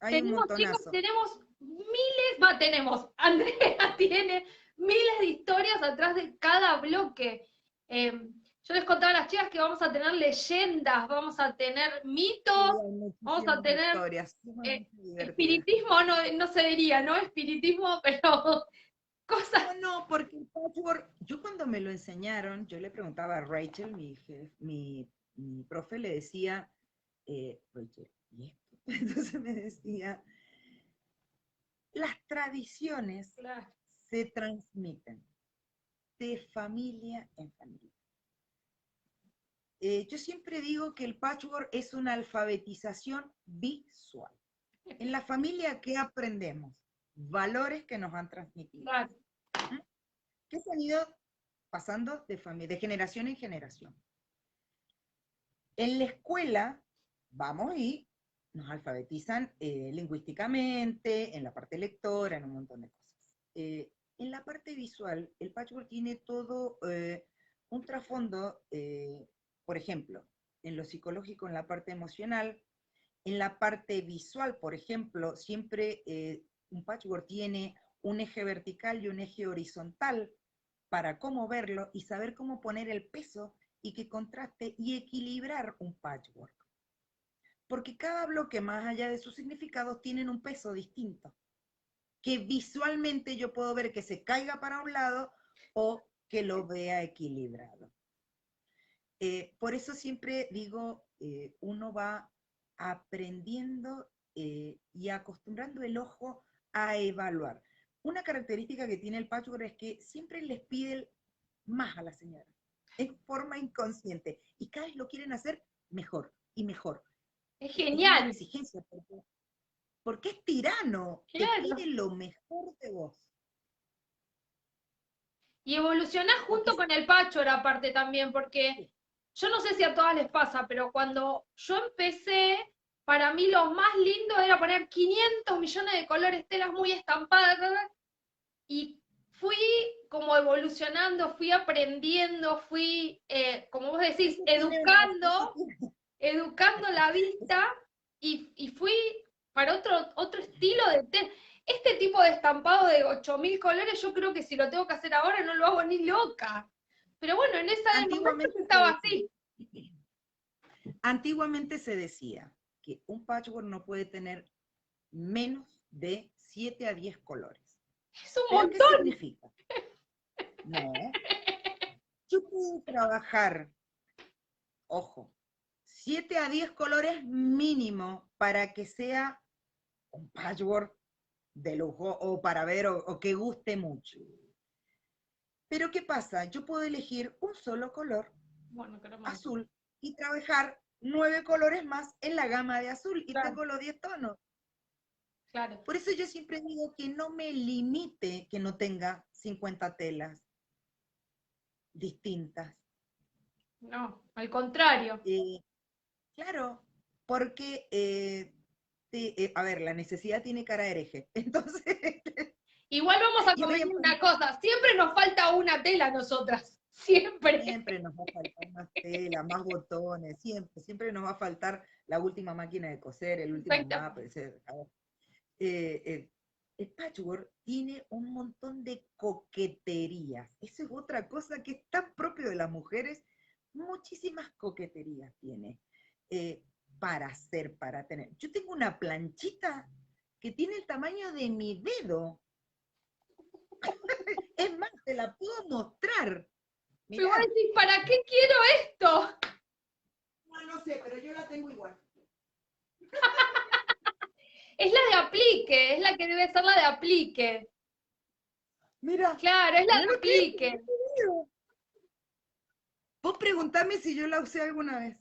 hay un Tenemos, chicos, montonazo. tenemos miles, Andrea tiene miles de historias atrás de cada bloque. Yo les contaba a las chicas que vamos a tener leyendas, vamos a tener Sí, mitos, hay vamos a muchísimas tener historias sumamente divertidas. espiritismo, no, no se diría, ¿no? Espiritismo, pero cosas. No, no, porque el patchwork, yo cuando me lo enseñaron, yo le preguntaba a Rachel, mi profe le decía, Rachel, ¿y esto? Entonces me decía, las tradiciones Claro, se transmiten de familia en familia. Yo siempre digo que el patchwork es una alfabetización visual. En la familia, ¿qué aprendemos? Valores que nos han transmitido, claro. que se han ido pasando de generación en generación. En la escuela vamos y nos alfabetizan lingüísticamente, en la parte lectora, en un montón de cosas. En la parte visual, el patchwork tiene todo un trasfondo, por ejemplo, en lo psicológico, en la parte emocional, en la parte visual, por ejemplo, siempre un patchwork tiene un eje vertical y un eje horizontal para cómo verlo y saber cómo poner el peso y que contraste y equilibrar un patchwork. Porque cada bloque, más allá de sus significados, tienen un peso distinto. Que visualmente yo puedo ver que se caiga para un lado o que lo vea equilibrado. Por eso siempre digo, uno va aprendiendo y acostumbrando el ojo a evaluar. Una característica que tiene el patchwork es que siempre les pide más a la señora, en forma inconsciente, y cada vez lo quieren hacer mejor y mejor. Es Es una genial, exigencia, porque es tirano, te claro. pide lo mejor de vos. Y evolucionás Porque junto con el patchwork aparte también, porque sí, yo no sé si a todas les pasa, pero cuando yo empecé, para mí lo más lindo era poner 500 millones de colores, telas muy estampadas, y fui como evolucionando, fui aprendiendo, fui, como vos decís, eso educando, tiene- educando la vista y fui para otro estilo de tela. Este tipo de estampado de 8000 colores, yo creo que si lo tengo que hacer ahora no lo hago ni loca. Pero bueno, en ese momento antiguamente se estaba decía, así. antiguamente se decía que un patchwork no puede tener menos de 7 a 10 colores. Es un ¿Pero qué montón. significa? No, yo puedo trabajar, ojo, 7 a 10 colores mínimo para que sea un patchwork de lujo o para ver o que guste mucho. Pero ¿qué pasa? Yo puedo elegir un solo color, Bueno, creo más. azul, y trabajar 9 colores más en la gama de azul y Claro, tengo los 10 tonos. claro. Por eso yo siempre digo que no me limite que no tenga 50 telas distintas. No, al contrario. Eh, claro, porque, a ver, la necesidad tiene cara de hereje. Entonces, Igual vamos a y voy a convenir poner, una cosa, siempre nos falta una tela a nosotras. Siempre. siempre nos va a faltar más tela, más botones, siempre, siempre nos va a faltar la última máquina de coser, el último mapa. Exactamente. El patchwork tiene un montón de coqueterías. Eso es otra cosa que es tan propio de las mujeres. Muchísimas coqueterías tiene eh, para hacer, para tener. Yo tengo una planchita que tiene el tamaño de mi dedo. Es más, te la puedo mostrar. Pero vos Mirá. decís, ¿para qué quiero esto? No, no sé, pero yo la tengo igual. Es la de aplique, es la que debe ser la de aplique. Mira, Claro, es la mira de lo que es. aplique. Vos preguntame si yo la usé alguna vez.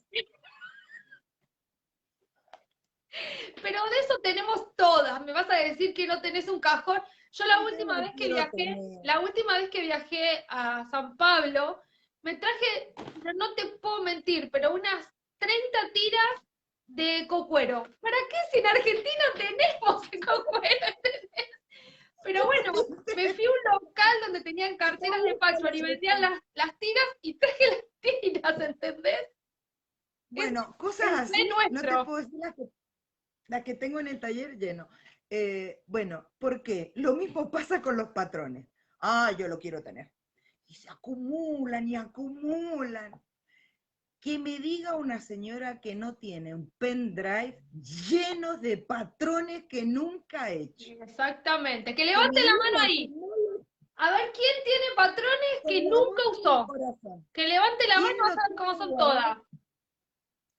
Pero de eso tenemos todas. Me vas a decir que no tenés un cajón. Yo la Yo última no vez que quiero viajé, tener. la última vez que viajé a San Pablo, me traje, no te puedo mentir, pero unas 30 tiras de cocuero. ¿Para qué si en Argentina tenemos cocuero? Pero bueno, me fui a un local donde tenían carteras de patchwork y vendían las tiras y traje las tiras, ¿entendés? Es Bueno, cosas el fe así, no te nuestro. puedo decir las que tengo en el taller lleno. Bueno, ¿por qué? Lo mismo pasa con los patrones. Ah, yo lo quiero tener. Y se acumulan y acumulan. Que me diga una señora que no tiene un pendrive lleno de patrones que nunca ha hecho. Exactamente. Que Que me levante la mano diga que ahí. no lo A ver quién tiene patrones con que la nunca mano en el usó. corazón. Que levante la mano, ¿Quién vas no a ver tiene cómo son todas. guardado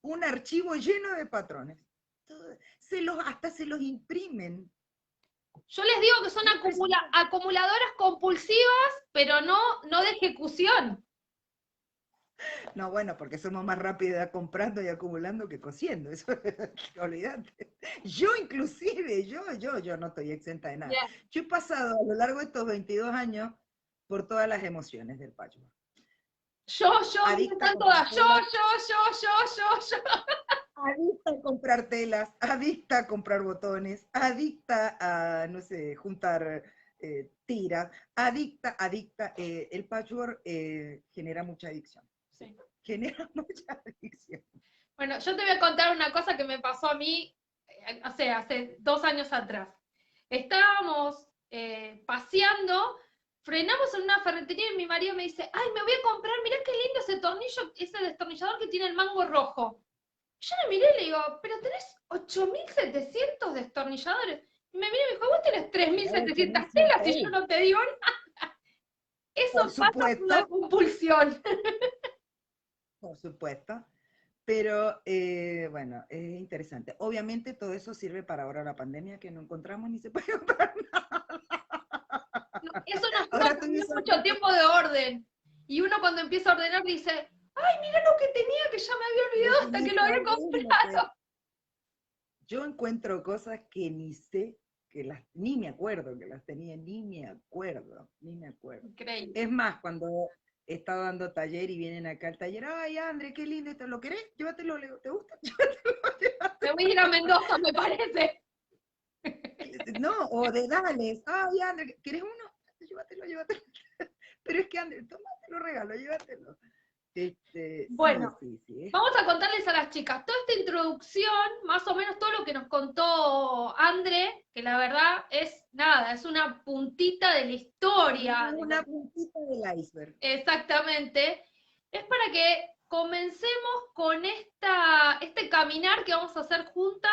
un archivo lleno de patrones? Hasta se los imprimen. Yo les digo que son Es impresionante. acumuladoras compulsivas, pero no de ejecución. No, bueno, porque somos más rápidas comprando y acumulando que cosiendo. Eso, olvídate. Yo inclusive, yo no estoy exenta de nada. Yeah. Yo he pasado a lo largo de estos 22 años por todas las emociones del patchwork. ¿Dónde Adicta a están comprar todas? telas, Yo. adicta a comprar telas, adicta a comprar botones, adicta a, no sé, juntar tiras, adicta. El patchwork genera mucha adicción. Sí, Sí. genera mucha adicción. Bueno, yo te voy a contar una cosa que me pasó a mí, hace 2 años atrás. Estábamos paseando, frenamos en una ferretería y mi marido me dice, ay, me voy a comprar, mirá qué lindo ese tornillo, ese destornillador que tiene el mango rojo. Yo le miré y le digo, pero tenés 8700 destornilladores. Y me miró y me dijo, vos tenés Tenés 3700 8.100 telas y yo ahí, no te digo nada. por Eso pasa por la supuesto, compulsión. por supuesto. Pero bueno, es interesante. Obviamente todo eso sirve para ahora la pandemia que no encontramos ni se puede comprar nada. Eso nos Ahora toma estoy también usando mucho tiempo de orden. Y uno cuando empieza a ordenar dice, ay, mira lo que tenía que ya me había lo olvidado que hasta me que lo había salvé, no sé. comprado. Yo encuentro cosas que ni sé, ni me acuerdo que las tenía, ni me acuerdo. Increíble. Es más, cuando he estado dando taller y vienen acá al taller, ay, André, qué lindo esto, ¿lo querés? Llévatelo, ¿te gusta? Llévatelo. Me voy a ir a Mendoza, me parece. No, o de dales, ay, André, ¿querés uno? Llévatelo, llévatelo. Pero es que, André, toma, te lo regalo, llévatelo. Bueno, Sí. vamos a contarles a las chicas toda esta introducción, más o menos todo lo que nos contó André, que la verdad es nada, es una puntita de la historia. Una puntita del iceberg. Exactamente. Es para que comencemos con este caminar que vamos a hacer juntas.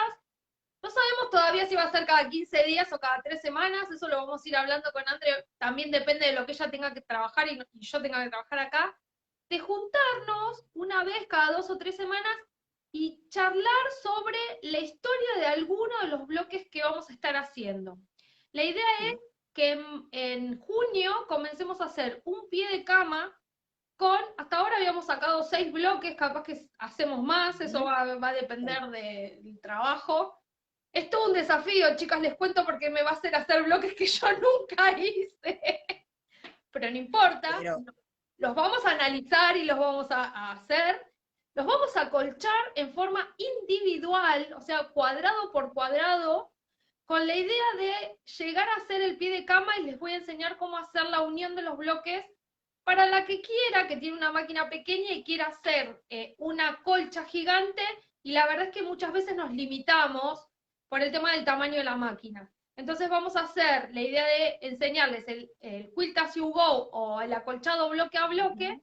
No sabemos todavía si va a ser cada 15 días o cada 3 semanas, eso lo vamos a ir hablando con André, también depende de lo que ella tenga que trabajar y yo tenga que trabajar acá, de juntarnos una vez cada 2 o 3 semanas y charlar sobre la historia de alguno de los bloques que vamos a estar haciendo. La idea es que en junio comencemos a hacer un pie de cama hasta ahora habíamos sacado 6 bloques, capaz que hacemos más, eso va a depender del trabajo. Es todo un desafío, chicas, les cuento porque me va a hacer bloques que yo nunca hice. Pero no importa, los vamos a analizar y los vamos a hacer. Los vamos a acolchar en forma individual, o sea, cuadrado por cuadrado, con la idea de llegar a hacer el pie de cama y les voy a enseñar cómo hacer la unión de los bloques para la que quiera, que tiene una máquina pequeña y quiera hacer una colcha gigante, y la verdad es que muchas veces nos limitamos por el tema del tamaño de la máquina. Entonces vamos a hacer la idea de enseñarles el Quilt as you go o el acolchado bloque a bloque,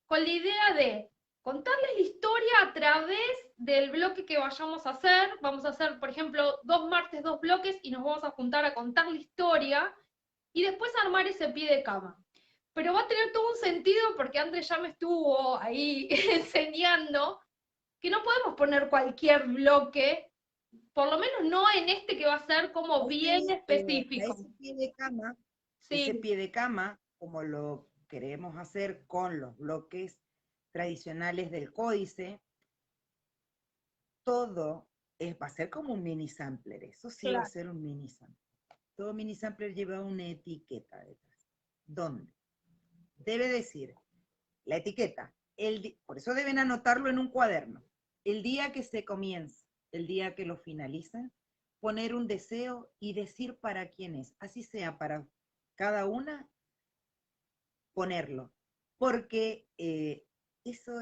con la idea de contarles la historia a través del bloque que vayamos a hacer. Vamos a hacer, por ejemplo, 2 martes, 2 bloques, y nos vamos a juntar a contar la historia, y después armar ese pie de cama. Pero va a tener todo un sentido porque Andrés ya me estuvo ahí enseñando que no podemos poner cualquier bloque, por lo menos no en este que va a ser como bien específico. Ese pie de cama, como lo queremos hacer con los bloques tradicionales del códice, todo va a ser como un mini sampler, eso sí, claro. Va a ser un mini sampler. Todo mini sampler lleva una etiqueta detrás. ¿Dónde? Debe decir la etiqueta, por eso deben anotarlo en un cuaderno. El día que se comienza, el día que lo finalizan, poner un deseo y decir para quién es, así sea para cada una, ponerlo. Porque eso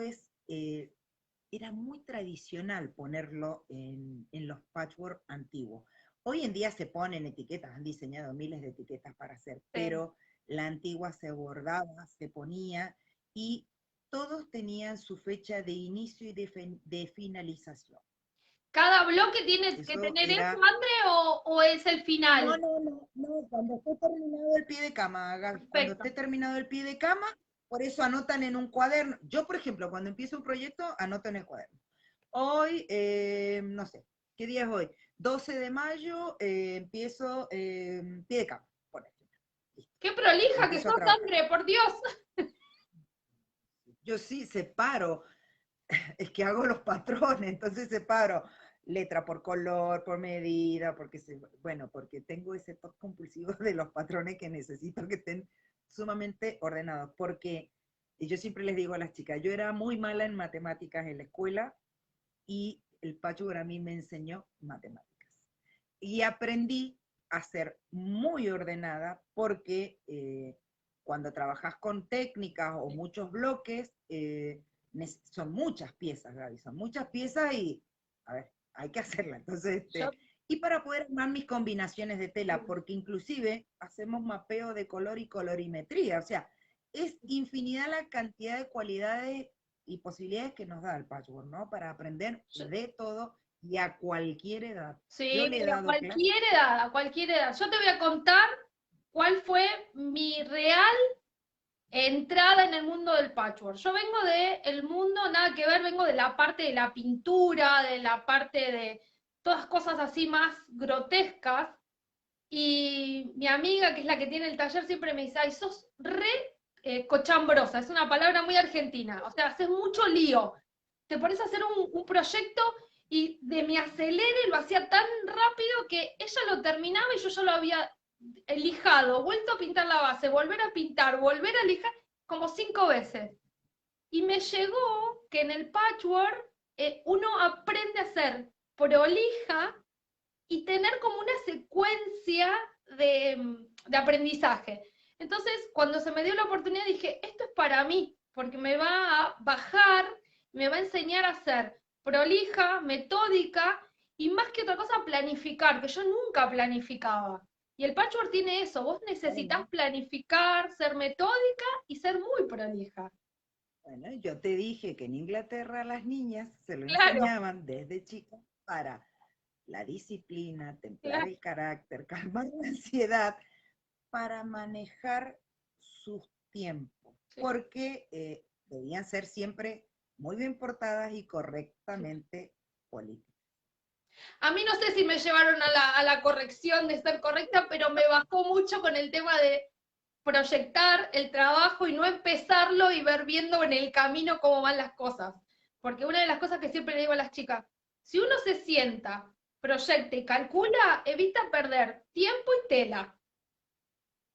era muy tradicional ponerlo en los patchwork antiguos. Hoy en día se ponen etiquetas, han diseñado miles de etiquetas para hacer, sí. Pero la antigua se bordaba, se ponía, y todos tenían su fecha de inicio y de finalización. ¿Cada bloque tiene que tener eso, André, o es el final? No, cuando esté terminado el pie de cama, Gaby, cuando esté terminado el pie de cama, por eso anotan en un cuaderno. Yo, por ejemplo, cuando empiezo un proyecto, anoto en el cuaderno. Hoy, no sé, ¿qué día es hoy? 12 de mayo, empiezo pie de cama, por ejemplo. ¡Qué prolija que sos, André, por Dios! Yo sí separo, es que hago los patrones, entonces separo letra por color, por medida, porque tengo ese toque compulsivo de los patrones que necesito que estén sumamente ordenados, porque yo siempre les digo a las chicas, yo era muy mala en matemáticas en la escuela, y el patchwork a mí me enseñó matemáticas. Y aprendí a ser muy ordenada porque cuando trabajas con técnicas o muchos bloques, son muchas piezas, Gaby, son muchas piezas y, a ver, hay que hacerla. Entonces, y para poder armar mis combinaciones de tela, porque inclusive hacemos mapeo de color y colorimetría, o sea, es infinidad la cantidad de cualidades y posibilidades que nos da el patchwork, ¿no? Para aprender de todo y a cualquier edad. Sí, a cualquier edad. Yo te voy a contar cuál fue mi real entrada en el mundo del patchwork. Yo vengo del mundo, nada que ver, vengo de la parte de la pintura, de la parte de todas cosas así más grotescas, y mi amiga, que es la que tiene el taller, siempre me dice, ay, sos re cochambrosa, es una palabra muy argentina, o sea, haces mucho lío, te pones a hacer un proyecto y de mi acelere lo hacía tan rápido que ella lo terminaba y yo ya lo había lijado, vuelto a pintar la base, volver a pintar, volver a lijar, como 5 veces. Y me llegó que en el patchwork uno aprende a ser prolija y tener como una secuencia de aprendizaje. Entonces, cuando se me dio la oportunidad, dije, esto es para mí, porque me va a bajar, me va a enseñar a ser prolija, metódica, y más que otra cosa, planificar, que yo nunca planificaba. Y el patchwork tiene eso, vos necesitas Bueno, planificar, ser metódica y ser muy prolija. bueno, yo te dije que en Inglaterra a las niñas se lo Claro, enseñaban desde chicas para la disciplina, templar claro. el carácter, calmar la ansiedad, para manejar sus tiempos, Sí, porque debían ser siempre muy bien portadas y sí. correctamente políticas. A mí no sé si me llevaron a la corrección de ser correcta, pero me bajó mucho con el tema de proyectar el trabajo y no empezarlo y ver viendo en el camino cómo van las cosas. Porque una de las cosas que siempre le digo a las chicas, si uno se sienta, proyecta y calcula, evita perder tiempo y tela.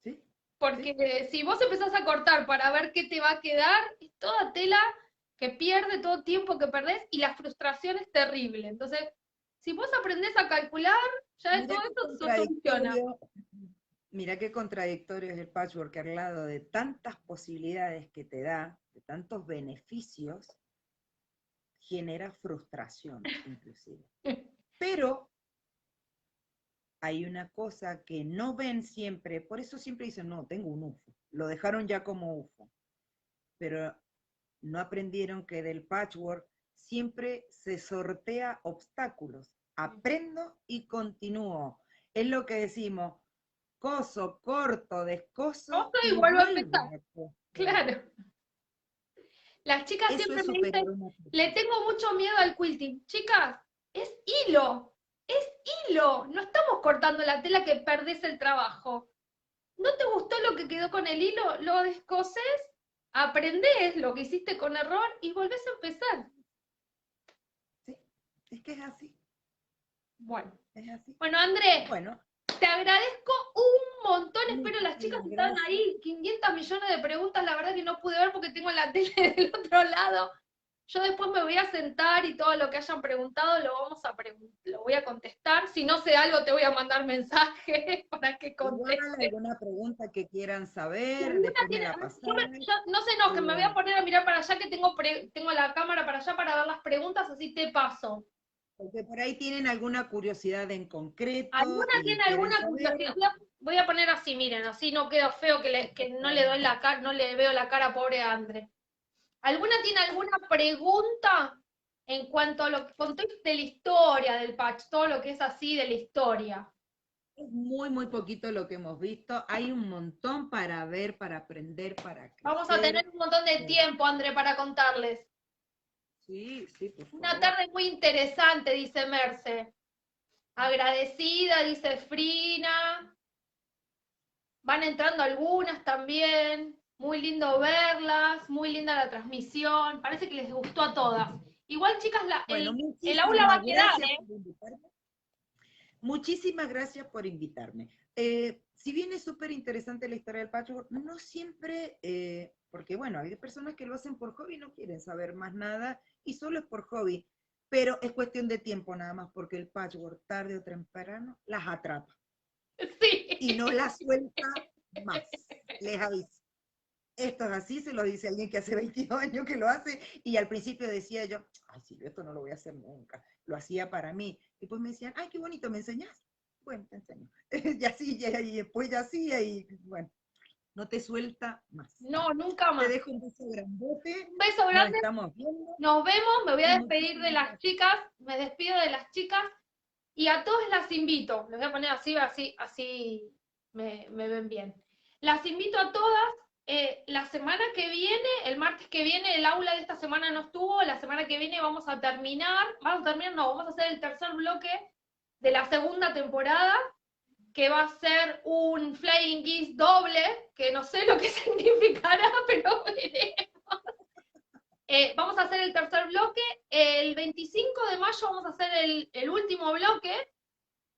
¿Sí? ¿Sí? Porque si vos empezás a cortar para ver qué te va a quedar, es toda tela que pierde, todo tiempo que perdés y la frustración es terrible. Entonces, si vos aprendés a calcular, ya de Mira todo qué esto se soluciona. contradictorio, mira qué contradictorio es el patchwork, que al lado de tantas posibilidades que te da, de tantos beneficios, genera frustración inclusive. Pero hay una cosa que no ven siempre, por eso siempre dicen, no, tengo un UFO, lo dejaron ya como UFO, pero no aprendieron que del patchwork siempre se sortea obstáculos. Aprendo y continúo. Es lo que decimos, coso, corto, descoso Otro y y vuelvo a vuelvo empezar. a coser. Claro. Las chicas Eso siempre es me superar dicen, una le crisis. tengo mucho miedo al quilting. Chicas, hilo, es hilo. No estamos cortando la tela que perdés el trabajo. ¿No te gustó lo que quedó con el hilo? Lo descosés, aprendés lo que hiciste con error y volvés a empezar. Sí, es que es así, Bueno, es así. bueno, André, Bueno, te agradezco un montón. Espero las chicas muchísimas que estaban gracias. ahí, 500 millones de preguntas. La verdad que no pude ver porque tengo la tele del otro lado. Yo después me voy a sentar y todo lo que hayan preguntado lo voy a contestar. Si no sé algo, te voy a mandar mensaje para que Igual conteste. alguna pregunta que quieran Si saber, alguna después me tiene, la pasan. no se enojen, me voy a Eh, poner a mirar para allá que tengo la cámara para allá para ver las preguntas, así te paso. porque por ahí tienen alguna curiosidad en concreto ¿Alguna y tiene quieren alguna saber. curiosidad? Voy a poner así, miren, así no queda feo que no le doy la cara, no le veo la cara pobre a André. ¿Alguna tiene alguna pregunta en cuanto a lo que conté de la historia del patch, todo lo que es así de la historia? Es muy, muy poquito lo que hemos visto. Hay un montón para ver, para aprender, para Vamos a crecer. tener un montón de Eh, tiempo, André, para contarles. Sí, sí, por Una favor. tarde muy interesante, dice Merce. Agradecida, dice Frina. Van entrando algunas también. Muy lindo verlas, muy linda la transmisión. Parece que les gustó a todas. Igual, chicas, Bueno, el aula va a muchísimas quedar, gracias ¿eh? por invitarme. Muchísimas gracias por invitarme. Si bien es súper interesante la historia del patchwork, no siempre, porque bueno, hay personas que lo hacen por hobby, no quieren saber más nada y solo es por hobby, pero es cuestión de tiempo nada más, porque el patchwork tarde o temprano las atrapa y no Sí. las suelta más. Les aviso. Esto es así, se lo dice alguien que hace 22 años que lo hace, y al principio decía yo, ay, sí, esto no lo voy a hacer nunca, lo hacía para mí. Y después me decían, ay, qué bonito, ¿me enseñás? Bueno, te enseño. Y así, y después ya hacía, y bueno, no te suelta más. No, nunca Te más. dejo un beso grandote, Un beso nos grande. estamos viendo, Nos vemos. Me voy y a despedir de muchísimas las gracias. chicas. Me despido de las chicas. Y a todos las invito. Les voy a poner así me ven bien. Las invito a todas. La semana que viene, el martes que viene, el aula de esta semana no estuvo. La semana que viene vamos a terminar. No, vamos a hacer el tercer bloque de la segunda temporada, que va a ser un Flying Geese doble, que no sé lo que significará, pero veremos. Vamos a hacer el tercer bloque. el 25 de mayo vamos a hacer el último bloque.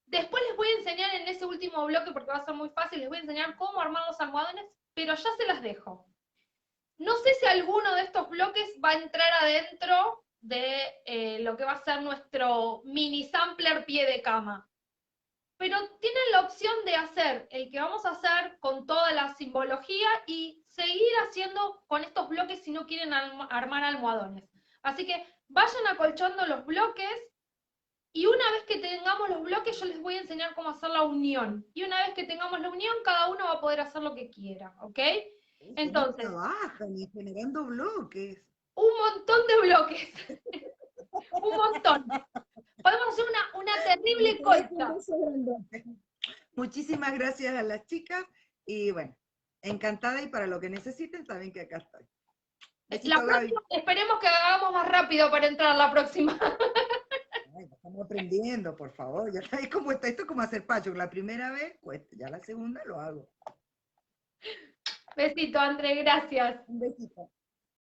Después les voy a enseñar en ese último bloque, porque va a ser muy fácil, les voy a enseñar cómo armar los almohadones, pero ya se las dejo. No sé si alguno de estos bloques va a entrar adentro de lo que va a ser nuestro mini sampler pie de cama. Pero tienen la opción de hacer el que vamos a hacer con toda la simbología y seguir haciendo con estos bloques si no quieren armar almohadones. Así que vayan acolchando los bloques y una vez que tengamos los bloques yo les voy a enseñar cómo hacer la unión. Y una vez que tengamos la unión cada uno va a poder hacer lo que quiera, ¿ok? ¿Cómo Entonces, trabajan y generando bloques? un montón de bloques, un montón. Podemos hacer una Me terrible quedé con colcha. beso grandote. Muchísimas gracias a las chicas y bueno, encantada y para lo que necesiten saben que acá estoy. La Besito, Gaby. próxima, esperemos que hagamos más rápido para entrar la próxima. Ay, estamos aprendiendo, por favor. Ya sabéis cómo está esto, como hacer patchwork. La primera vez cuesta, ya la segunda lo hago. Besito, André, gracias. Un besito.